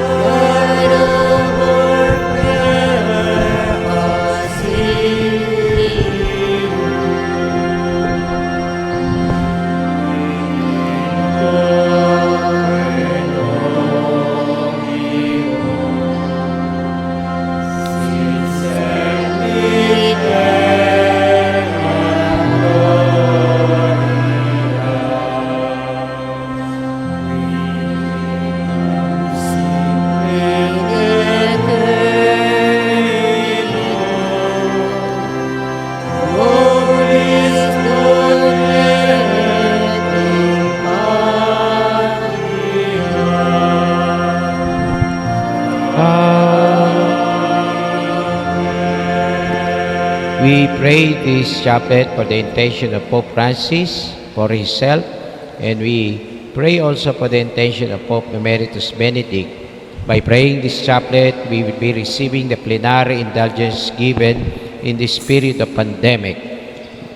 God of our prayer, us hear. We pray this chaplet for the intention of Pope Francis, for his health, and we pray also for the intention of Pope Emeritus Benedict. By praying this chaplet, we will be receiving the plenary indulgence given in the spirit of pandemic.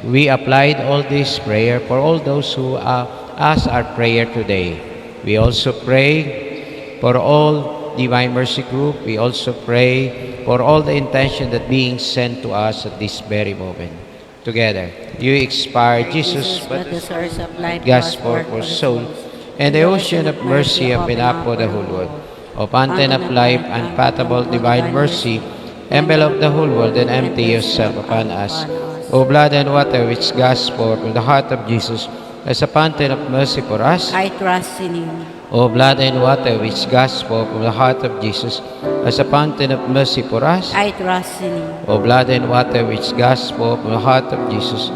We applied all this prayer for all those who ask our prayer today. We also pray for all Divine Mercy Group. We also pray for all the intention that being sent to us at this very moment. Together, you expired Jesus, but the source of life, gospel for soul, and the ocean of mercy open up for the whole world. O fountain of life, unfathomable divine mercy, envelop the whole world and empty yourself upon us. O blood and water which gospel from the heart of Jesus, as a fountain of mercy for us. I trust in you. O blood and water which gospel from the heart of Jesus, as a fountain of mercy for us. I trust in you. O blood and water which gospel from the heart of Jesus,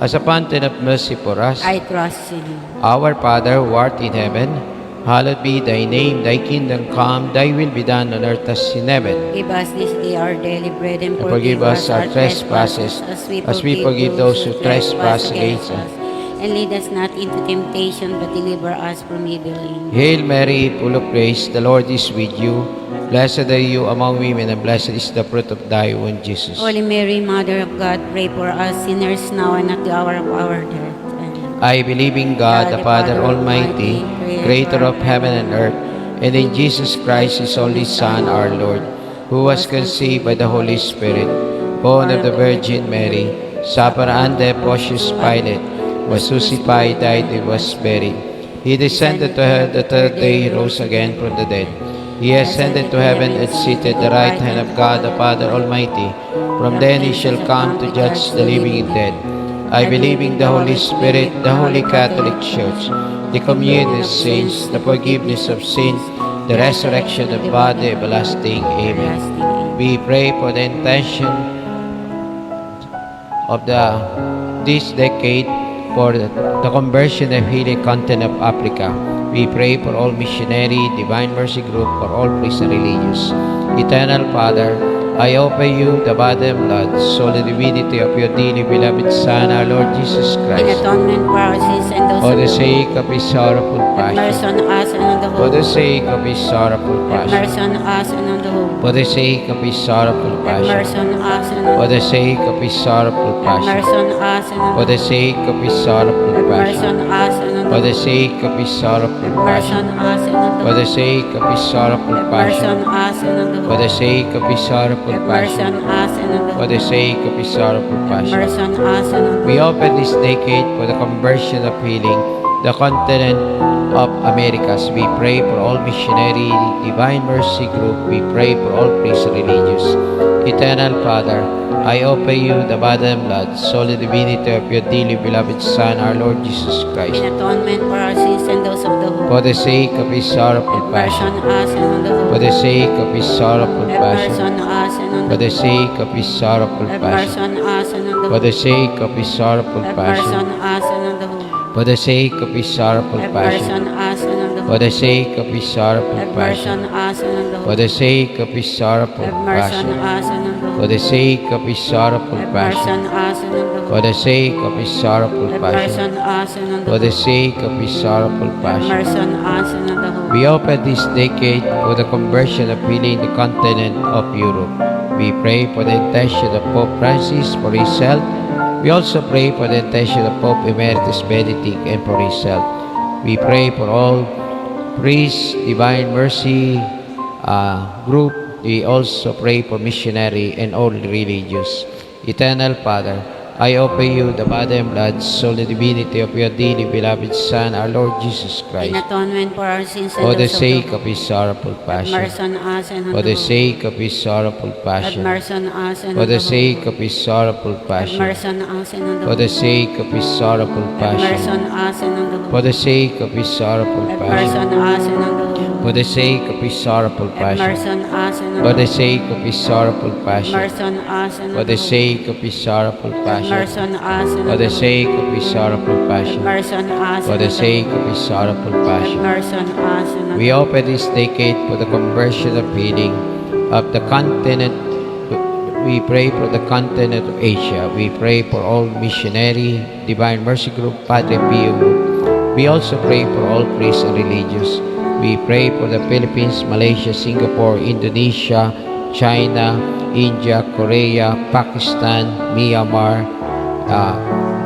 as a fountain of mercy for us. I trust in you. Our Father, who art in heaven, hallowed be thy name. Thy kingdom come, thy will be done on earth as in heaven. Give us this day our daily bread, and And forgive us our trespasses, as we forgive those who trespass against us. And lead us not into temptation, but deliver us from evil. Hail Mary, full of grace, the Lord is with you. Blessed are you among women, and blessed is the fruit of thy womb, Jesus. Holy Mary, Mother of God, pray for us sinners now and at the hour of our death. Amen. I believe in God, the Father Almighty, creator of heaven and earth, and in Jesus Christ, his only Son, our Lord, who was conceived by the Holy Spirit, born of the Virgin Mary, suffered under Pontius Pilate, was crucified, died, and was buried. He descended to hell, the third day he rose again from the dead. He ascended to heaven and seated at the right hand of God the Father Almighty. From then he shall come to judge the living and dead. I believe in the Holy Spirit, the Holy Catholic Church, the communion of saints, the forgiveness of sins, the resurrection of the body, everlasting. Amen. We pray for the intention of this decade for the conversion of healing continent of Africa. We pray for all missionary, Divine Mercy Group, for all priests and religious. Eternal Father, I offer you the body and blood, soul and divinity of your dearly beloved Son, our Lord Jesus In Christ, atonement for our sins and those for the sake of his sorrowful have mercy passion, on us and on the for whole the world. sake of his sorrowful Have passion, mercy on us and on the whole world. for the sake of his sorrowful Have mercy passion, on us and on for the the sake of his sorrowful Have passion, mercy on us and on for the sake of his sorrowful Have mercy passion, on us and on for the the sake of his sorrowful Have mercy passion, on us and on the for the sake of his sorrowful Have mercy passion, on us and on the for the sake of his sorrowful Have mercy passion, on us and on the for the sake of his sorrowful Have passion. mercy on us and on the We open this decade for the conversion of healing, the continent of Americas. We pray for all missionary, Divine Mercy Group. We pray for all priests and religious. Eternal Father, I offer you the body and blood, soul and divinity of your dearly beloved Son, our Lord Jesus Christ, In atonement for our sins and those of the whole for the sake of his sorrowful Have mercy passion, on us and on the whole for the sake of his sorrowful Have mercy passion, on us and on for the the sake of his sorrowful Have mercy passion, on us and on the for the sake of his sorrowful Have mercy passion, on us and on the whole for the sake of his sorrowful Have mercy passion, on us and on the for the sake of his sorrowful Have mercy passion, on us and on the for the sake of his sorrowful Have mercy on passion, us and on the for the sake of his sorrowful Have mercy passion, on us and on the for the sake of his sorrowful Have mercy passion, on us and on for the the sake of his sorrowful Have passion. mercy on us and on the We open this decade for the conversion of healing the continent of Europe. We pray for the intention of Pope Francis for his health. We also pray for the intention of Pope Emeritus Benedict and for his health. We pray for all priests, Divine Mercy, group, we also pray for missionary and all religious. Eternal Father, I offer you the body and blood, soul, and divinity of your dearly beloved Son, our Lord Jesus In Christ, atonement for our sins and for the those sake of of his sorrowful the passion, mercy on us and on for the the sake of his sorrowful have passion, mercy on us and for on the the sake of his sorrowful have passion, mercy on us and on the for the sake of his sorrowful have mercy passion, on us and on the for the sake of his sorrowful have mercy passion, on us and on the for the sake of his sorrowful have mercy passion, on us and on for the the sake of his sorrowful have passion, mercy on us and for on the the sake of his sorrowful have passion, mercy on us and for on the the sake of his sorrowful have passion, mercy on us for and the on sake of his sorrowful have passion. mercy on us and on We offer this decade for the conversion of healing of the continent. We pray for the continent of Asia. We pray for all missionary, Divine Mercy Group, Padre Pio Group. We also pray for all priests and religious. We pray for the Philippines, Malaysia, Singapore, Indonesia, China, India, Korea, Pakistan, Myanmar,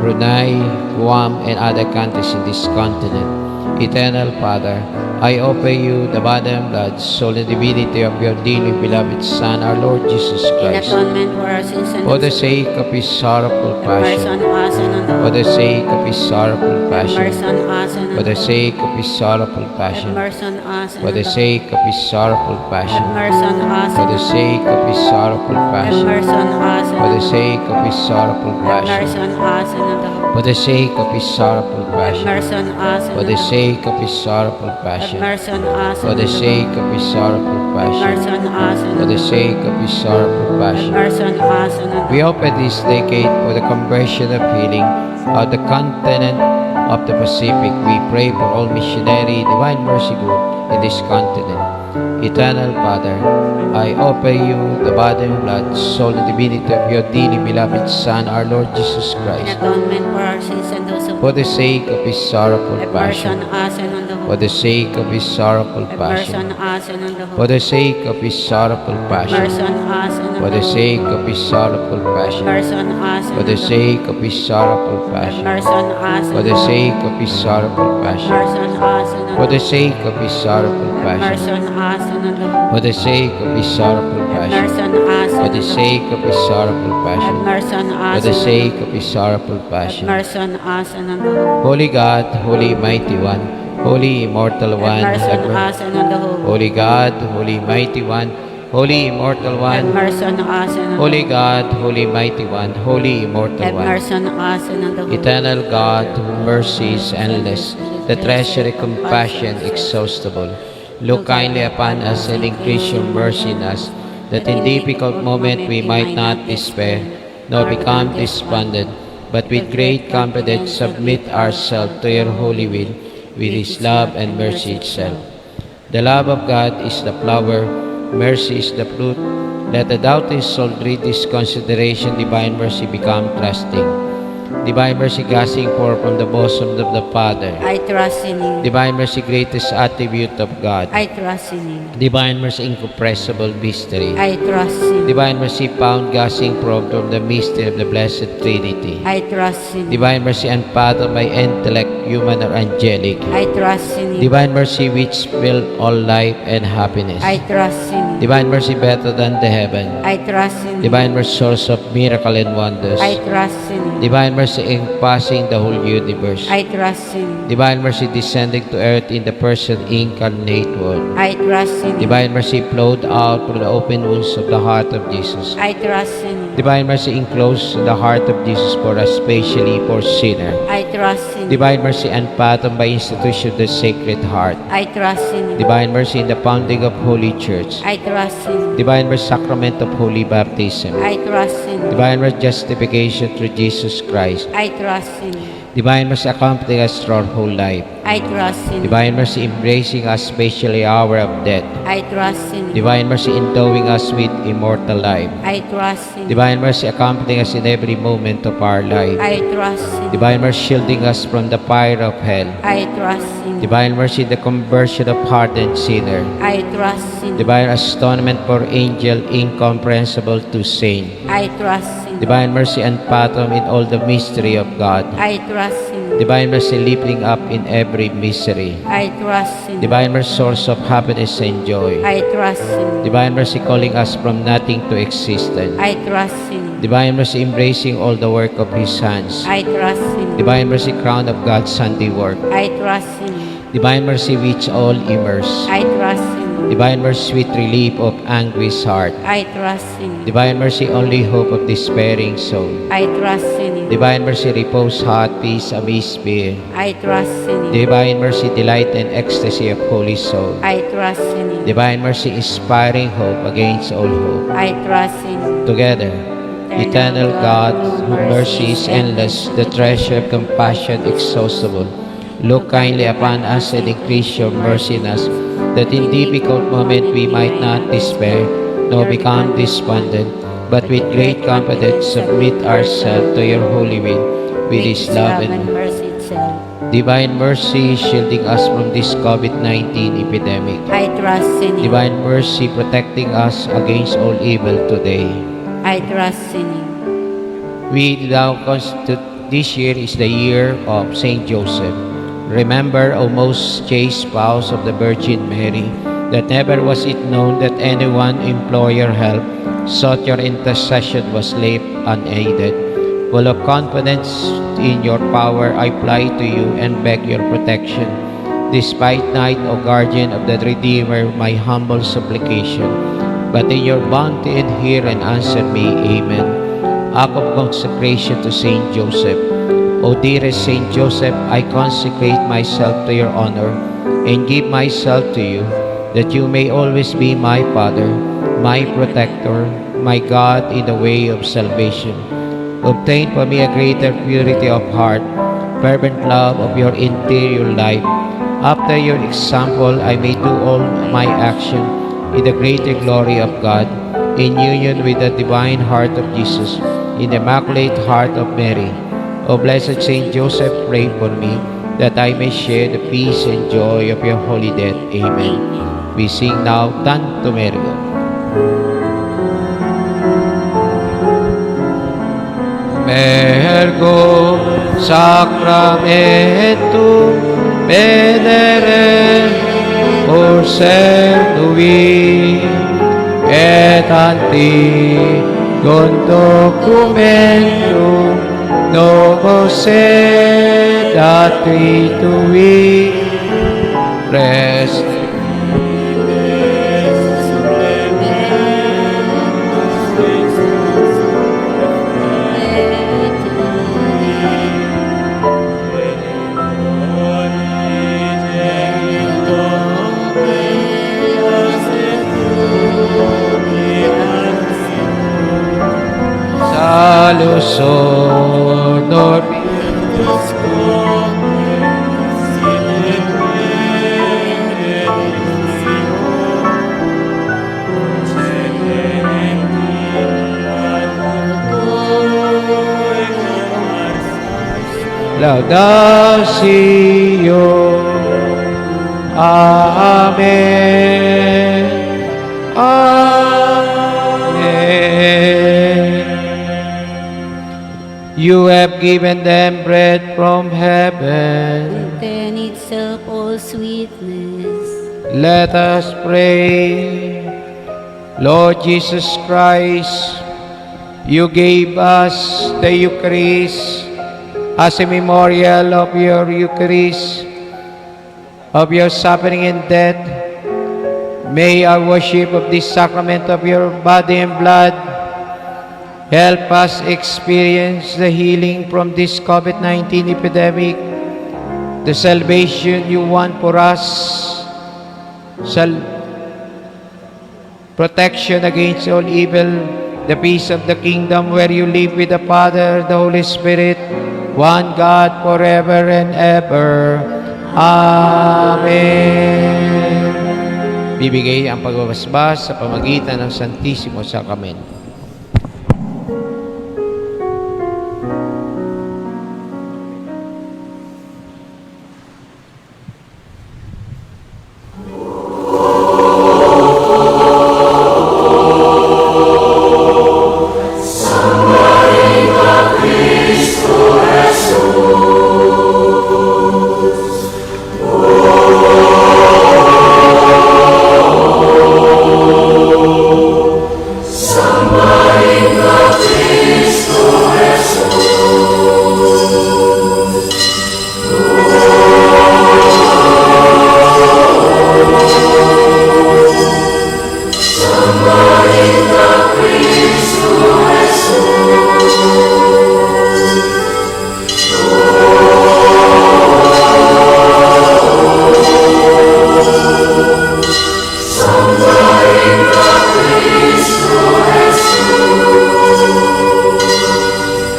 Brunei, Guam, and other countries in this continent. Eternal Father, I offer you the body and blood, soul, and divinity of your dearly beloved Son, our Lord Jesus in Christ, atonement for our sins and for the those of sake of his sorrowful have mercy passion, on us and on for the the sake of his sorrowful have passion, mercy on us and for on the the sake of his sorrowful have passion, mercy on us and for on the the sake of his sorrowful have passion, mercy on us for and the on the sake of his sorrowful have passion, mercy on us and for on the the sake of his sorrowful have passion, mercy on us and on the for the sake of his sorrowful have passion, mercy on us and for on the the sake of his sorrowful have passion, mercy on us for and the on the sake of his sorrowful have passion, mercy on us and for on the the sake of his sorrowful have passion. mercy on us and on We the open this decade for the conversion of healing of the continent of the Pacific. We pray for all missionary Divine Mercy Group in this continent. Eternal Father, I offer you the body and blood, soul, and divinity of your dearly beloved Son, our Lord Jesus in Christ, atonement for our sins and those of for the sake of his sorrowful have mercy on passion, us and on the for the sake of his sorrowful have mercy on passion, us and on the for the sake of his sorrowful have passion, mercy on us and on for the sake of his sorrowful have passion, mercy on us and for on the the sake of his sorrowful have passion, mercy on us for and the on the sake of his sorrowful have passion, mercy on us and on for the the sake of his sorrowful have passion, mercy on us and on the for the sake of his sorrowful have passion, mercy on us for and the on the sake of his sorrowful have passion, mercy on for us the and on sake the of his sorrowful have passion. mercy on us and on the Holy God, Holy Mighty One, Holy Immortal have One, mercy have on mercy. us and on the whole Holy God, Holy Mighty One, Holy Immortal have One, mercy on us and on Holy the God, Holy Mighty One, Holy Immortal have One, mercy on us and on the whole Eternal God, whose mercy is endless, the treasury compassion exhaustible. Look kindly upon us and increase your mercy in us, that in difficult moment we might not despair, nor become despondent, but with great confidence submit ourselves to your holy will, with his love and mercy itself. The love of God is the flower, mercy is the fruit. Let the doubting soul read this consideration, divine mercy become trusting. Divine mercy gushing forth from the bosom of the Father. I trust in you Divine mercy, greatest attribute of God. I trust in you Divine mercy, incompressible mystery. I trust in you Divine mercy, found gushing forth from the mystery of the Blessed Trinity. I trust in you Divine mercy, unfathomed by intellect, human or angelic. I trust in you Divine mercy, which fill all life and happiness. I trust in you Divine mercy, better than the heaven. I trust in you Divine mercy, source of miracle and wonders. I trust in you Divine mercy, encompassing the whole universe. I trust in you Divine mercy, descending to earth in the person incarnate word. I trust in you Divine mercy, flowed out from the open wounds of the heart of Jesus. I trust in you Divine mercy, enclosed in the heart of Jesus for us, especially for sinner. I trust in you Divine mercy, unfathomed by institution of the Sacred Heart. I trust in you Divine mercy, in the founding of Holy Church. I trust in you Divine mercy, sacrament of holy baptism. I trust in you Divine mercy, justification through Jesus Christ. I trust in you Divine mercy, accompanying us through our whole life. I trust in you Divine mercy, embracing us, especially hour of death. I trust in you Divine mercy, endowing us with immortal life. I trust in you Divine mercy, accompanying us in every moment of our life. I trust in you Divine mercy, shielding us from the fire of hell. I trust in you Divine mercy, the conversion of hardened sinner. I trust in you Divine atonement for angel, incomprehensible to saint. I trust in you Divine mercy, unfathomed in all the mystery of God. I trust in you Divine mercy lifting up in every misery. I trust in you. Divine mercy source of happiness and joy. I trust in you. Divine mercy calling us from nothing to existence. I trust in you. Divine mercy embracing all the work of His hands. I trust in you. Divine mercy crown of God's handiwork. I trust in you. Divine mercy which all immerse. I trust in you. Divine mercy sweet relief of anguished heart. I trust in you. Divine mercy only hope of despairing soul. I trust in you. Divine mercy repose heart, peace amidst fear. I trust in you. Divine mercy delight and ecstasy of holy soul. I trust in you. Divine mercy inspiring hope against all hope. I trust in you. Together, eternal God, whose mercy is endless, the treasure of compassion exhaustible, look kindly upon us and increase your mercy in us, that in difficult moment we might not despair, nor become despondent, but with great confidence submit ourselves to your holy will, with His love and mercy itself. Divine mercy shielding us from this COVID-19 epidemic. I trust in you. Divine mercy protecting us against all evil today. I trust in you. We now constitute this year is the year of Saint Joseph. Remember, O most chaste spouse of the Virgin Mary, that never was it known that anyone implored your help, sought your intercession, was left unaided. Full of confidence in your power, I fly to you and beg your protection. Despite night, O guardian of the Redeemer, my humble supplication. But in your bounty hear and answer me. Amen. Act of consecration to Saint Joseph. O dearest Saint Joseph, I consecrate myself to your honor and give myself to you, that you may always be my Father, my protector, my God in the way of salvation. Obtain for me a greater purity of heart, fervent love of your interior life. After your example, I may do all my action in the greater glory of God, in union with the divine heart of Jesus, in the immaculate heart of Mary. O blessed Saint Joseph, pray for me, that I may share the peace and joy of your holy death. Amen. We sing now, Tantum Ergo. Ergo sacramentum venere observi et antiquum documentum novo sed attritui rest. Salus honor Laudatio. Amen. Amen. You have given them bread from heaven. Then itself all sweetness. Let us pray. Lord Jesus Christ, you gave us the Eucharist as a memorial of your Eucharist, of your suffering and death. May our worship of this sacrament of your body and blood help us experience the healing from this COVID-19 epidemic, the salvation you want for us, protection against all evil, the peace of the kingdom where you live with the Father, the Holy Spirit, one God forever and ever. Amen. Bibigay ang pagbabasbas sa pamagitan ng Santisimo Sacramento. Cristo Jesús.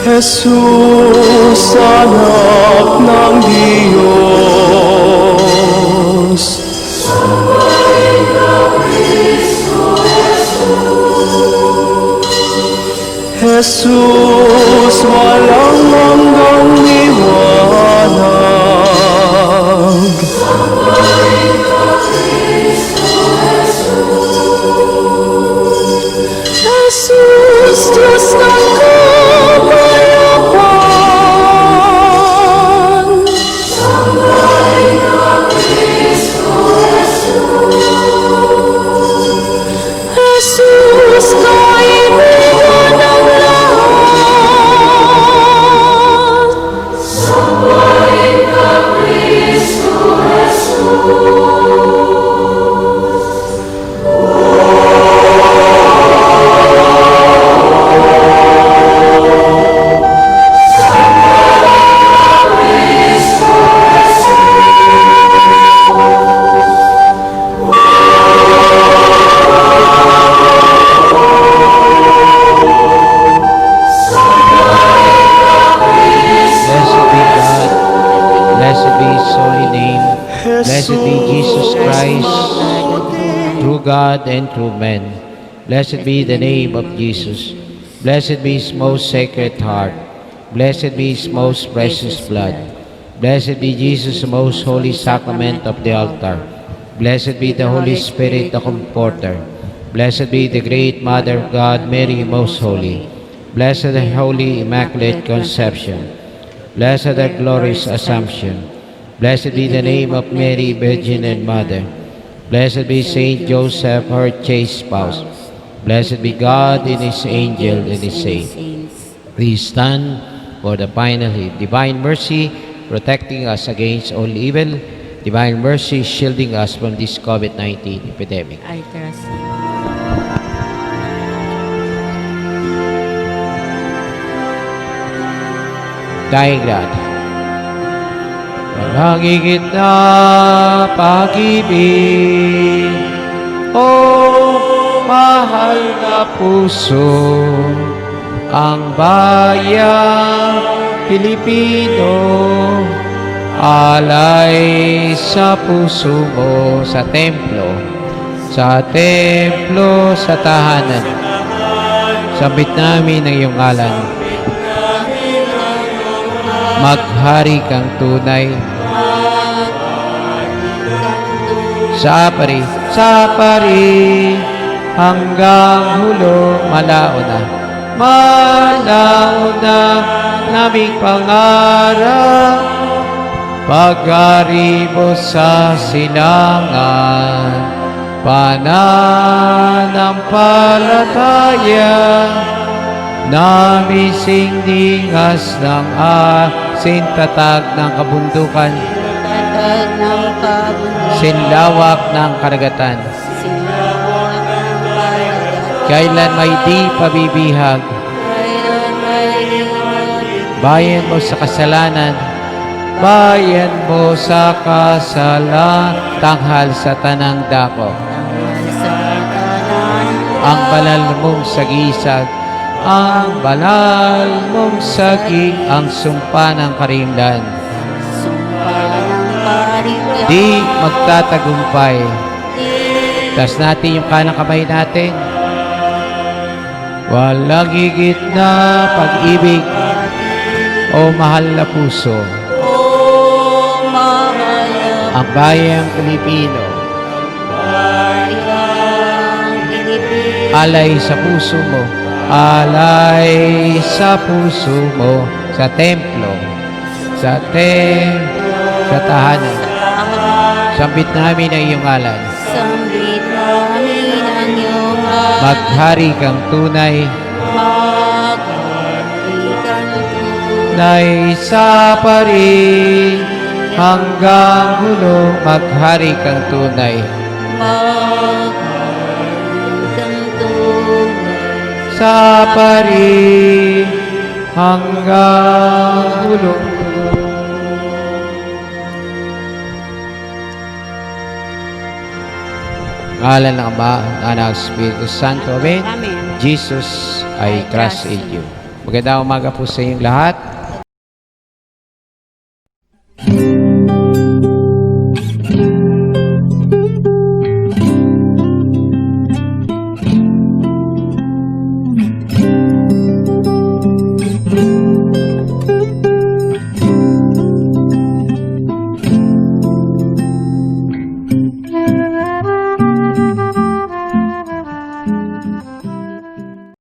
Jesus, anak ng Diyos. Jesus, walang hanggang liwanag. Jesus, Diyos ng kapayapaan. Jesus, kaibigan ng lahat. Blessed be His holy name. Blessed be Jesus Christ, true God and true man. Blessed be the name of Jesus. Blessed be His most sacred heart. Blessed be His most precious blood. Blessed be Jesus, the most holy sacrament of the altar. Blessed be the Holy Spirit, the Comforter. Blessed be the great Mother of God, Mary, most holy. Blessed the Holy Immaculate Conception. Blessed the glorious Assumption. Blessed be the name of Mary, Virgin and Mother. Blessed be Saint Joseph, her chaste spouse. Blessed be God in His angel and His saints. We stand for the final hymn. Divine mercy, protecting us against all evil. Divine mercy, shielding us from this COVID-19 epidemic. Ultrasound. Dying God, walang higit na pag-ibig, o mahal na puso, ang bayang Pilipino, alay sa puso mo, sa templo, sa tahanan. Sabit namin ang iyong ngalan. Maghari kang tunay. Sa pari, hanggang hulo, malao na naming pangarap, pag-ari mo sa silangan, pananampalataya, namising dingas ng sintatag ng kabundukan, sinlawak ng karagatan, kailan may di pabibihag, bayan mo sa kasalanan, bayan mo sa tanghal sa tanang dako, ang balal mong sagisag, ang banal mong saging, ang sumpa ng karimlan, di magtatagumpay. Tas natin yung kanang kamay natin. Walang higit na pag-ibig, o mahal na puso, ang bayang Pilipino, alay sa puso mo, alay sa puso mo, sa templo, sa tahanan. Sambit namin ang iyong ngalan. Sambit namin ang iyong ngalan. Maghari kang tunay. Maghari kang tunay. Sa pari, hanggang hulo, maghari kang tunay. Maghari kang tunay. sa pari hanggang hulog. Ngalan ng Ama, ng Anak, Espiritu Santo. Amen. Amen. Jesus, I trust in you. Magandang umaga po sa inyong lahat.